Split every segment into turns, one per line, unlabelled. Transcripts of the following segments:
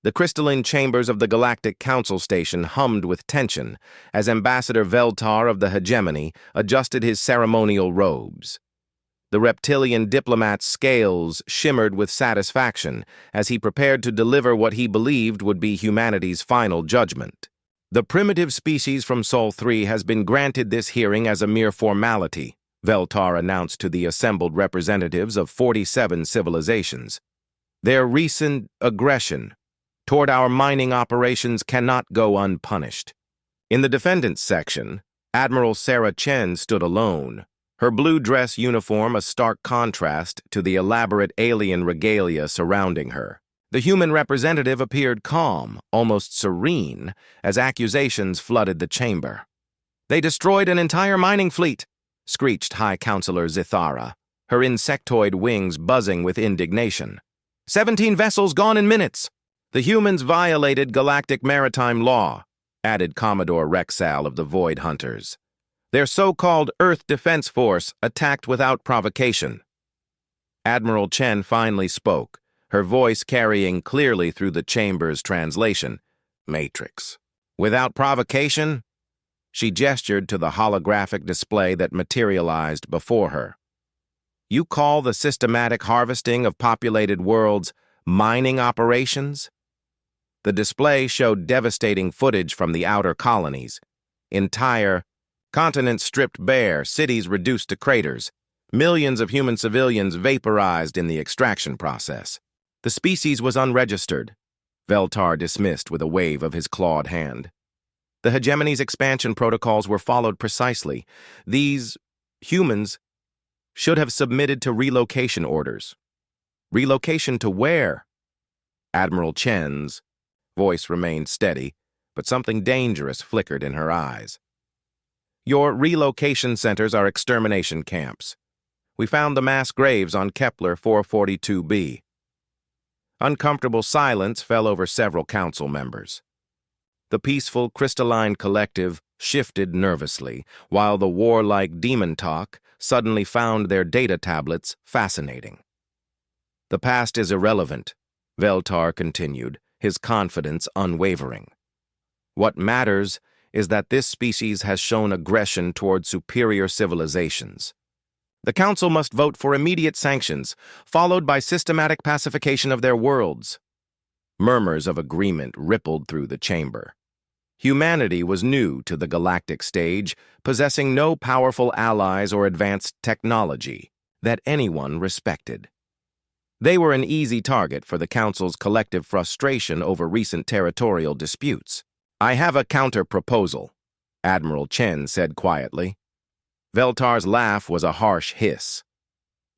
The crystalline chambers of the Galactic Council Station hummed with tension as Ambassador Veltar of the Hegemony adjusted his ceremonial robes. The reptilian diplomat's scales shimmered with satisfaction as he prepared to deliver what he believed would be humanity's final judgment. The primitive species from Sol 3 has been granted this hearing as a mere formality, Veltar announced to the assembled representatives of 47 civilizations. Their recent aggression toward our mining operations cannot go unpunished. In the defendants section, Admiral Sarah Chen stood alone, her blue dress uniform a stark contrast to the elaborate alien regalia surrounding her. The human representative appeared calm, almost serene, as accusations flooded the chamber. "They destroyed an entire mining fleet," screeched High Counselor Zithara, her insectoid wings buzzing with indignation. 17 vessels gone in minutes. "The humans violated galactic maritime law," added Commodore Rexal of the Void Hunters. "Their so-called Earth Defense Force attacked without provocation." Admiral Chen finally spoke, her voice carrying clearly through the chamber's translation. "Matrix. Without provocation?" She gestured to the holographic display that materialized before her. "You call the systematic harvesting of populated worlds mining operations?" The display showed devastating footage from the outer colonies. Entire continents stripped bare, cities reduced to craters, millions of human civilians vaporized in the extraction process. The species was unregistered, Veltar dismissed with a wave of his clawed hand. The Hegemony's expansion protocols were followed precisely. These humans should have submitted to relocation orders. Relocation to where? Admiral Chen's voice remained steady, but something dangerous flickered in her eyes. "Your relocation centers are extermination camps. We found the mass graves on Kepler 442b. Uncomfortable silence fell over several council members. The peaceful, crystalline collective shifted nervously, while the warlike demon talk suddenly found their data tablets fascinating. "The past is irrelevant," Veltar continued, his confidence unwavering. "What matters is that this species has shown aggression toward superior civilizations. The Council must vote for immediate sanctions, followed by systematic pacification of their worlds." Murmurs of agreement rippled through the chamber. Humanity was new to the galactic stage, possessing no powerful allies or advanced technology that anyone respected. They were an easy target for the Council's collective frustration over recent territorial disputes. "I have a counter-proposal," Admiral Chen said quietly. Veltar's laugh was a harsh hiss.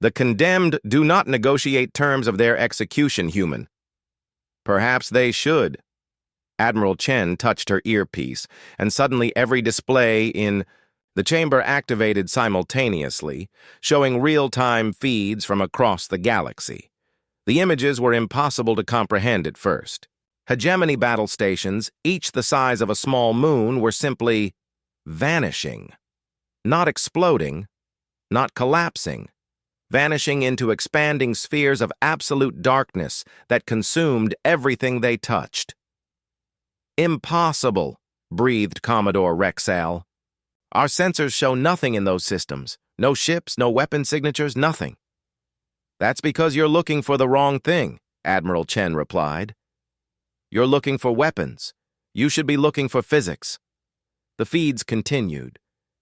"The condemned do not negotiate terms of their execution, human." "Perhaps they should." Admiral Chen touched her earpiece, and suddenly every display in the chamber activated simultaneously, showing real-time feeds from across the galaxy. The images were impossible to comprehend at first. Hegemony battle stations, each the size of a small moon, were simply vanishing. Not exploding, not collapsing, vanishing into expanding spheres of absolute darkness that consumed everything they touched. "Impossible," breathed Commodore Rexal. "Our sensors show nothing in those systems. No ships, no weapon signatures, nothing." "That's because you're looking for the wrong thing," Admiral Chen replied. "You're looking for weapons. You should be looking for physics." The feeds continued,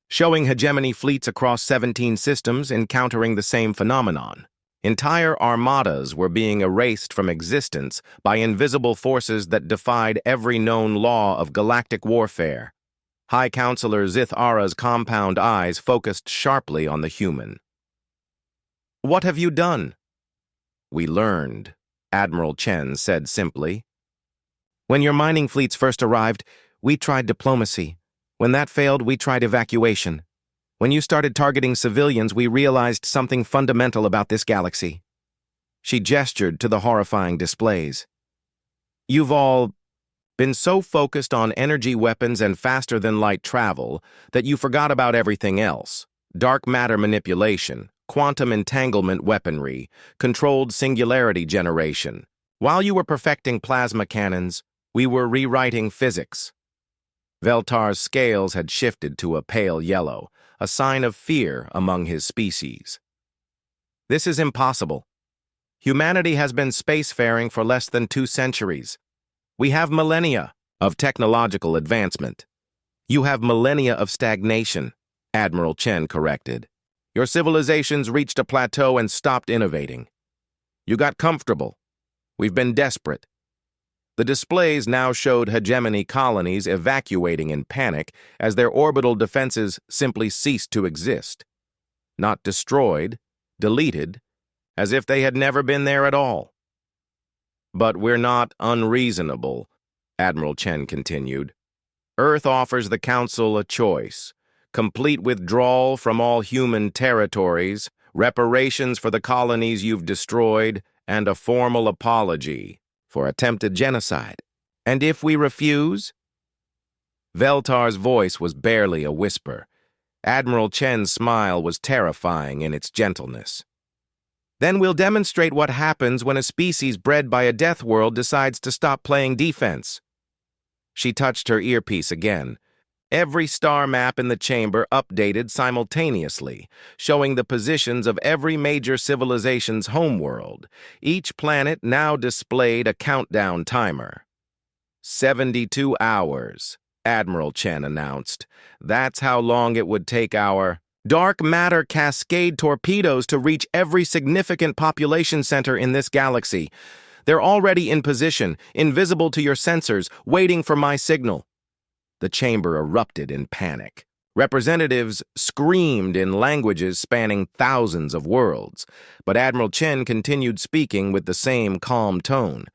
showing hegemony fleets across 17 systems encountering the same phenomenon. Entire armadas were being erased from existence by invisible forces that defied every known law of galactic warfare. High Counselor Zithara's compound eyes focused sharply on the human. "What have you done?" "We learned," Admiral Chen said simply. "When your mining fleets first arrived, we tried diplomacy. When that failed, we tried evacuation. When you started targeting civilians, we realized something fundamental about this galaxy." She gestured to the horrifying displays. "You've all been so focused on energy weapons and faster-than-light travel that you forgot about everything else. Dark matter manipulation, quantum entanglement weaponry, controlled singularity generation, While you were perfecting plasma cannons, we were rewriting physics. Veltar's scales had shifted to a pale yellow, a sign of fear among his species. This is impossible. Humanity has been spacefaring for less than 2 centuries. We have millennia of technological advancement. You have millennia of stagnation, Admiral Chen corrected. Your civilizations reached a plateau and stopped innovating. You got comfortable. We've been desperate. The displays now showed hegemony colonies evacuating in panic as their orbital defenses simply ceased to exist. Not destroyed, deleted, as if they had never been there at all. But we're not unreasonable, Admiral Chen continued. Earth offers the Council a choice: complete withdrawal from all human territories, reparations for the colonies you've destroyed, and a formal apology for attempted genocide. And if we refuse? Veltar's voice was barely a whisper. Admiral Chen's smile was terrifying in its gentleness. Then we'll demonstrate what happens when a species bred by a death world decides to stop playing defense. She touched her earpiece again. Every star map in the chamber updated simultaneously, showing the positions of every major civilization's homeworld. Each planet now displayed a countdown timer. 72 hours, Admiral Chen announced. That's how long it would take our dark matter cascade torpedoes to reach every significant population center in this galaxy. They're already in position, invisible to your sensors, waiting for my signal. The chamber erupted in panic. Representatives screamed in languages spanning thousands of worlds, but Admiral Chen continued speaking with the same calm tone.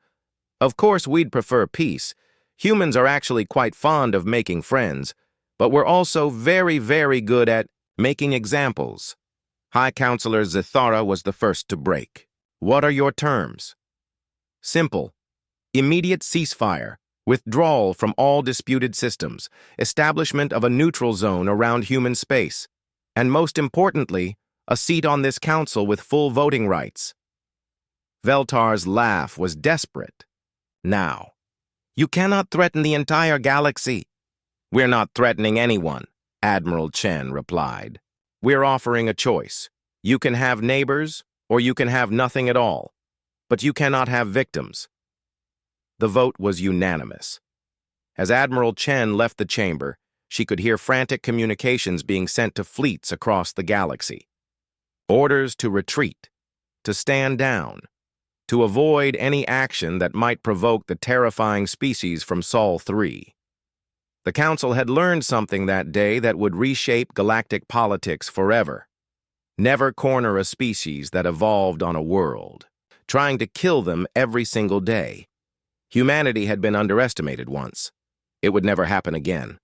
Of course, we'd prefer peace. Humans are actually quite fond of making friends, but we're also very, very good at making examples. High Counselor Zithara was the first to break. What are your terms? Simple. Immediate ceasefire, withdrawal from all disputed systems, establishment of a neutral zone around human space, and most importantly, a seat on this council with full voting rights. Veltar's laugh was desperate. Now, you cannot threaten the entire galaxy. We're not threatening anyone, Admiral Chen replied. We're offering a choice. You can have neighbors, or you can have nothing at all. But you cannot have victims. The vote was unanimous. As Admiral Chen left the chamber, she could hear frantic communications being sent to fleets across the galaxy. Orders to retreat, to stand down, to avoid any action that might provoke the terrifying species from Sol 3. The Council had learned something that day that would reshape galactic politics forever. Never corner a species that evolved on a world, trying to kill them every single day. Humanity had been underestimated once. It would never happen again.